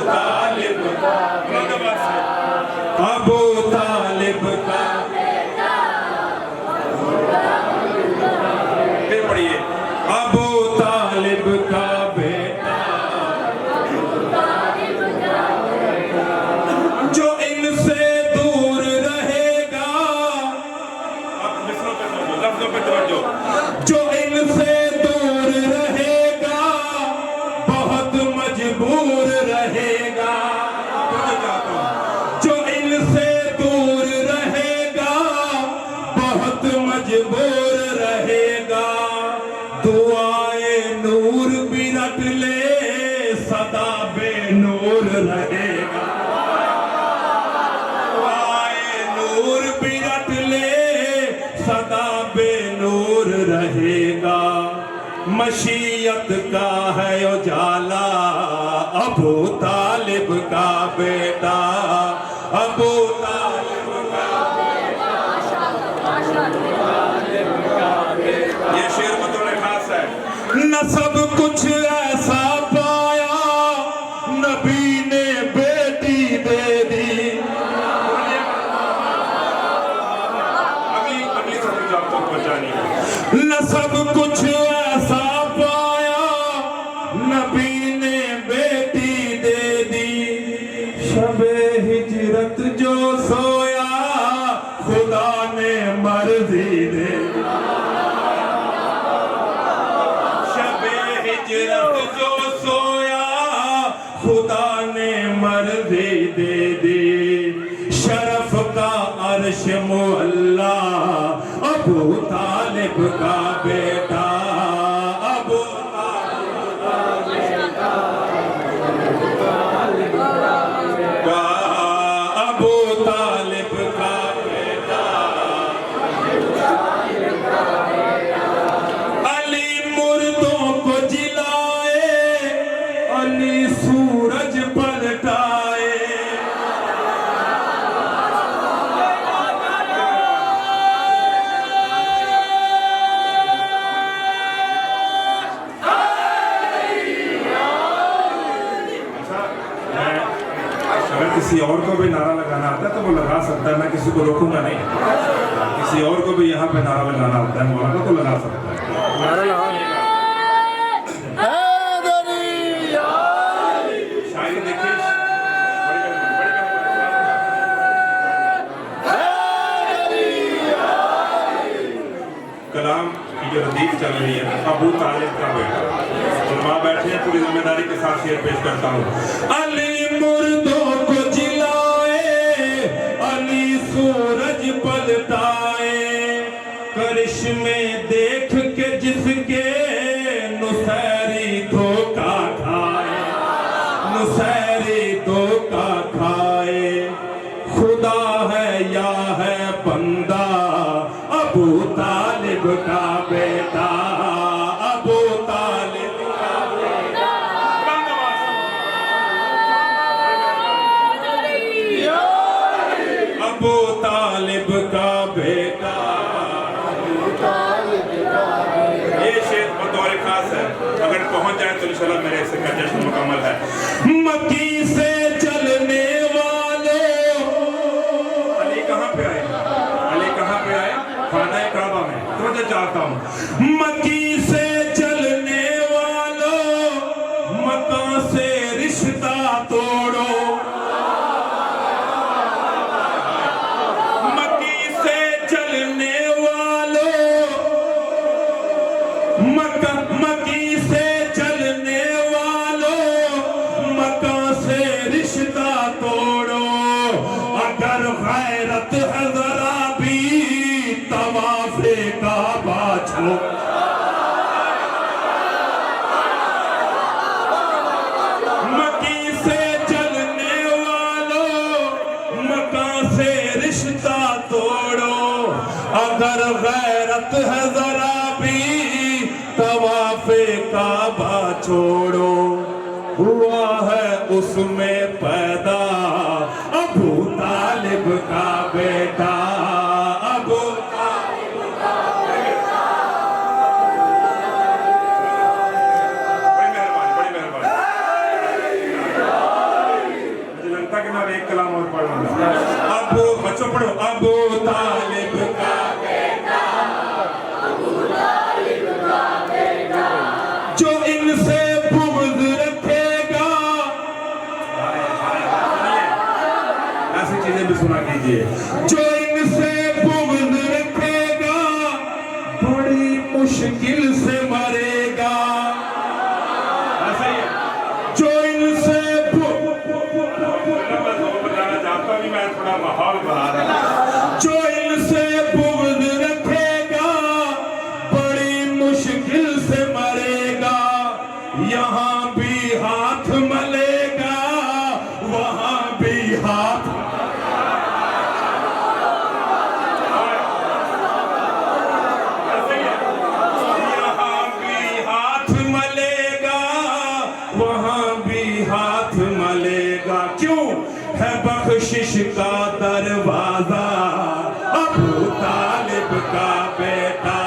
तालिब का अबू तालिब का फिर पढ़िए अबू तालिब का बेटा जो इनसे दूर रहेगा। अब मिसरों पे समझो, लफ्जों पे समझो। जो इनसे दूर रहेगा बहुत मजबूर रहेगा। जो इनसे दूर रहेगा बहुत मजबूर रहेगा। दुआए नूर भी रट ले सदा बेनूर रहेगा। दुआए नूर भी रट ले सदा बेनूर रहेगा। मशीयत का है उजाला अबू तालिब का बेटा। अबू तालिब का बेटा। ये शेर बतौर खास है। न सब कुछ ऐसा पाया नबी ने बेटी दे दी। अगली सब आपको पहुंचानी है। न सब कुछ ऐसा पाया नबी ने बेटी दे दी। शबे हिजरत जो सोया खुदा ने मर्जी दे दी। शबे हिजरत जो सोया खुदा ने मर्जी दे दी। शरफ का अर्श मुअल्ला अबू तालिब का बेटा। अबू तालिब का बेटा। अबू तालिब का बेटा। अली मुर्दों को जिलाए अली सूरज पलटाए। अगर किसी और को भी नारा लगाना आता है तो वो लगा सकता है, मैं किसी को रोकूंगा नहीं। किसी और को भी यहाँ पे नारा लगाना आता है मौलाना तो लगा सकता है। शायरी देखिए, कलाम की जो रदीफ चल रही है अबू तालिब का बेटा। उलमा बैठे हैं, पूरी जिम्मेदारी के साथ शेर पेश करता हूँ। अली मुर्दों को जिलाए अली सूरज पलटाए। करिश्मे देख के जिसके नुसैरी धोखा खाए। नुसैरी धोखा खाए। खुदा है या है बंदा अबू तालिब का बेटा। अबू तालिब का बेटा। अबू तालिब का बेटा। ये शेर बतौर खास है, अगर पहुंच जाए तो इंशाल्लाह मेरे से का जश्न मुकम्मल है। मक्की से चलने वालों अली कहाँ पे आए? अली कहाँ पे आए? खाना काबा में। तो मैं चाहता हूँ मक्की से चलने वालों मक्का से रिश्ता तोड़ो। मक्की से चलने वालों मक्की से चलने वालों मक्का से रिश्ता तोड़ो। अगर गैरत है जरा भी तवाफ़े काबा छोड़ो। मक्की से चलने वालों मक्का से रिश्ता तोड़ो। अगर गैरत है जरा भी तवाफ़े काबा छोड़ो। हुआ है उसमें पैदा अबू तालिब का बेटा। अबू तालिब का बेटा। बड़ी मेहरबानी, बड़ी मेहरबानी। लीजिए। जो इनसे बुग़्ज़ रखेगा बड़ी मुश्किल से मरेगा। ऐसा ही है। जो इनसे बताना चाहता हूँ, मैं थोड़ा माहौल बना रहा। जो इनसे बुग़्ज़ रखेगा बड़ी मुश्किल से मरेगा। यहाँ भी हाथ मलेगा, वहाँ भी हाथ। यहाँ भी हाथ मलेगा, वहाँ भी हाथ मलेगा। क्यों है बख्शिश का दरवाजा अबू तालिब का बेटा।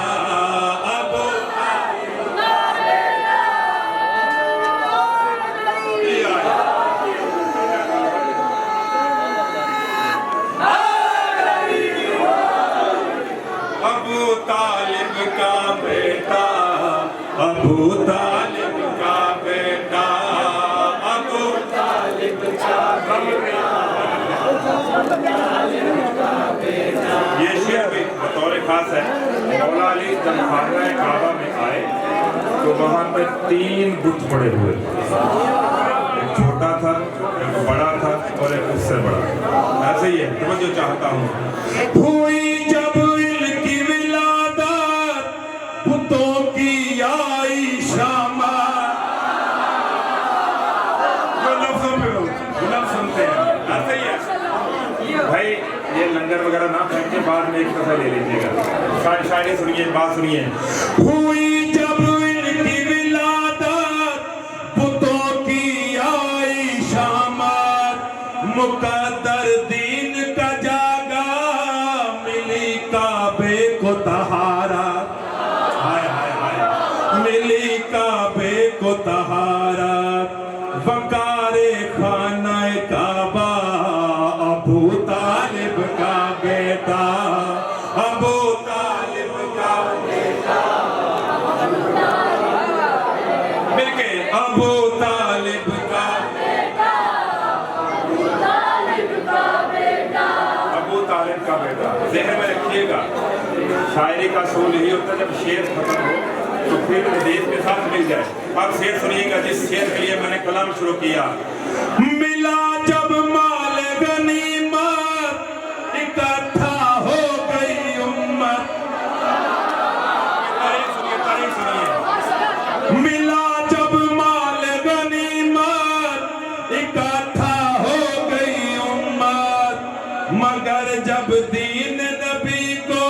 अबू तालिब का बेटा, अबू तालिब का बेटा, अबू तालिब का बेटा। ये शेर भी बतौर खास है। मौला अली जब खाना काबा में आए तो वहां पे 3 बुत पड़े हुए, एक छोटा था, एक बड़ा था और एक उससे बड़ा। ऐसे ही है। तवज्जो चाहता हूँ। हुई जब इनकी विलादत बुतों की आई शामत। लफ्ज़ सुनते हैं। ऐसे ही है भाई। ये लंगर वगैरह ना फेंक के बाद में एक दफा ले लीजिएगा। शायरी सुनिए, बात सुनिए। हुई जब इनकी विलादत बुतों की आई शामत। मुकद्दर दीन का जागा मिली काबे को तहारत। हाय हाय हाय। मिली काबे को तहारत। वकारे खाना काबा अबू तालिब का बेटा, अबू तालिब का बेटा। मिलके अबू तालिब का बेटा, अबू तालिब का बेटा, अबू तालिब का बेटा। ज़हन में रखिएगा, शायरी का सूल यही होता है, जब शेर खत्म हो तो फिर देश के साथ मिल जाए। अब शेर सुनिएगा, जिस शेर के लिए मैंने कलाम शुरू किया। मिला जब माल गनीमत इकट्ठा हो गई उम्मत। तारीफ सुनिए। मिला जब माल गनीमत इकट्ठा हो गई उम्मत। मगर जब दीन नबी को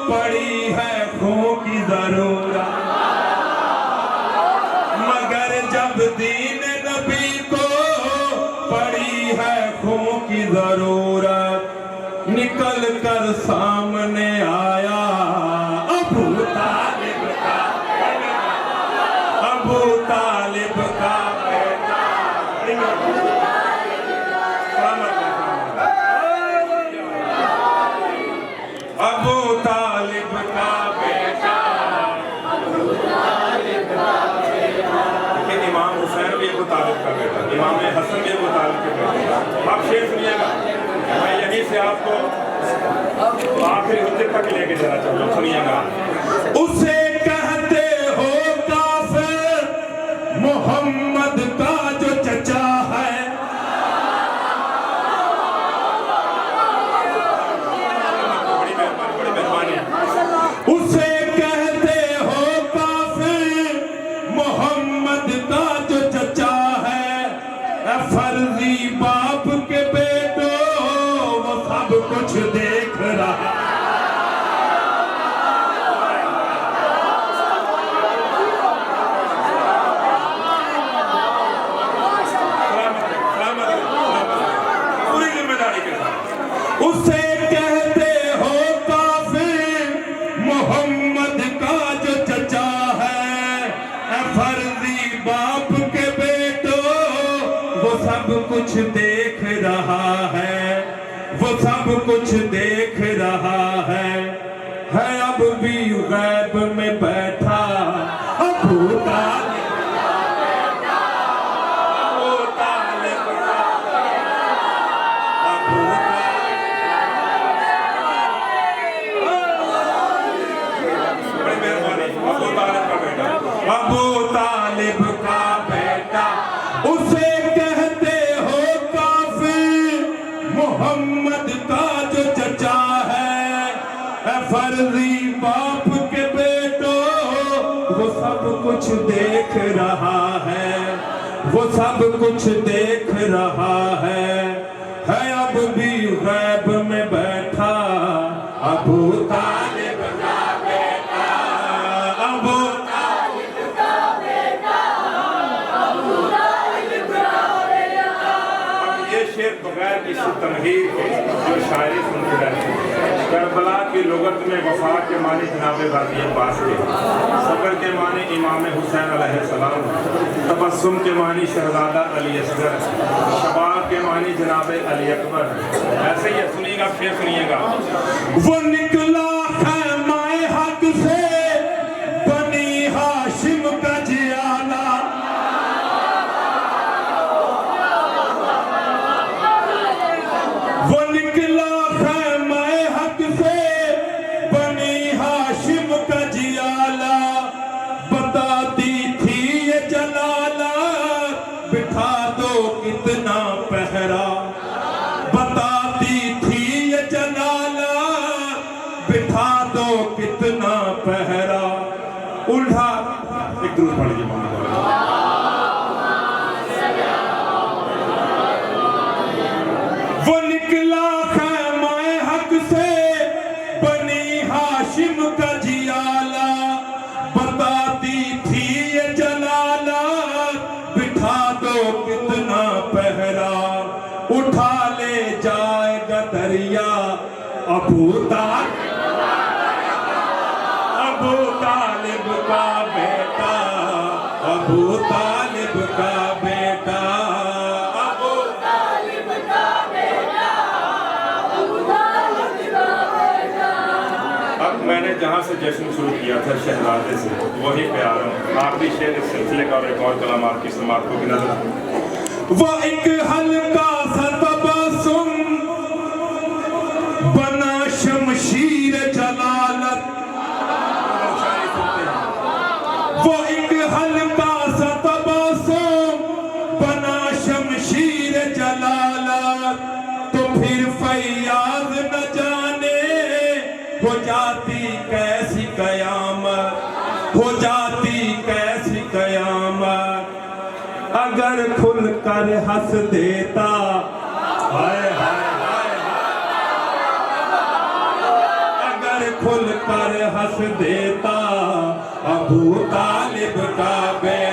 पड़ी है खून की जरूरत। मगर जब दीन नबी को पड़ी है खून की जरूरत। निकल कर सामने आया अबू तालिब का, अबू तालिब का बेटा। अबू तालिब का बेटा, अबू तालिब का बेटा। इमाम हुसैन भी अबू तालिब का बेटा, इमाम हसन भी अबू तालिब के बेटा। आप शेर सुनिएगा, मैं यहीं से आपको आखिरी हुज्जत तक लेके जाना चाहता हूँ। सुनिएगा। उसे कहते हो काफिर मोहम्मद का जो चचा है। बड़ी मेहरबानी। उसे कहते हो काफिर मोहम्मद का जो चचा है। फर्जी बाप के बेटो वो सब कुछ देख रहा। पूरी जिम्मेदारी के साथ। उसे कहते हो काफिर मोहम्मद का जो चचा है। फर्जी बाप के बेटो वो सब कुछ देख रहा है। वो सब कुछ देख रहा है अब भी गैब में बैठा अबू तालिब का बेटा, अबू तालिब का बेटा, अबू तालिब देख रहा है, वो सब कुछ देख रहा है अब भी गैब में बैठा अबू तालिब का बेटा, अबू तालिब का बेटा, अबू तालिब का बेटा। अब ये शेर बगैर किसी तमहीर के जो शायरी सुनते रहते हैं। करबला की लुगत में वफा के मानी जनाब गाज़ी अब्बास के, सबर के मानी इमाम हुसैन अलैहिस्सलाम, तबस्सुम के मानी शहजादा अली असगर, शबाब के मानी जनाब अली अकबर। ऐसे ही सुनिएगा, फिर सुनिएगा। वो निकला खैमाए हक से बनी हाशिम का जियाला, वो निकला खैमाए हक से बनी हाशिम का जियाला, बताती थी ये जलाला बिठा दो कितना पहरा, बताती थी ये जलाला बिठा दो कितना पहरा। उल्हा एक दूर पड़ गई मामा। वो निकला खैमाए हक से बनी हाशिम का जियाला, बताती थी ये जलाला बिठा दो कितना पहरा। उठा ले जाएगा दरिया अबू तालिब का बेटा, अबू तालिब का बेटा, अबू तालिब का बेटा, अबू तालिब का बेटा। अब मैंने जहाँ से जश्न शुरू किया था शहजादे से, वही पे आ रहा हूँ। आखिरी शेर इस सिलसिले का और एक और कलाम आपकी समात को की नजर। वो एक हल्का सा तबस्सुम बना शमशीर जलालत, वो एक हल्का सा तबस्सुम बना शमशीर जलालत। तो फिर फैयाज न जाने हो जाती कैसी कयामत, हो जाती कैसी कयामत। अगर खुल कर हंस देता, हाय हाय हाय, अगर खुल कर हंस देता अबू तालिब का बेटा।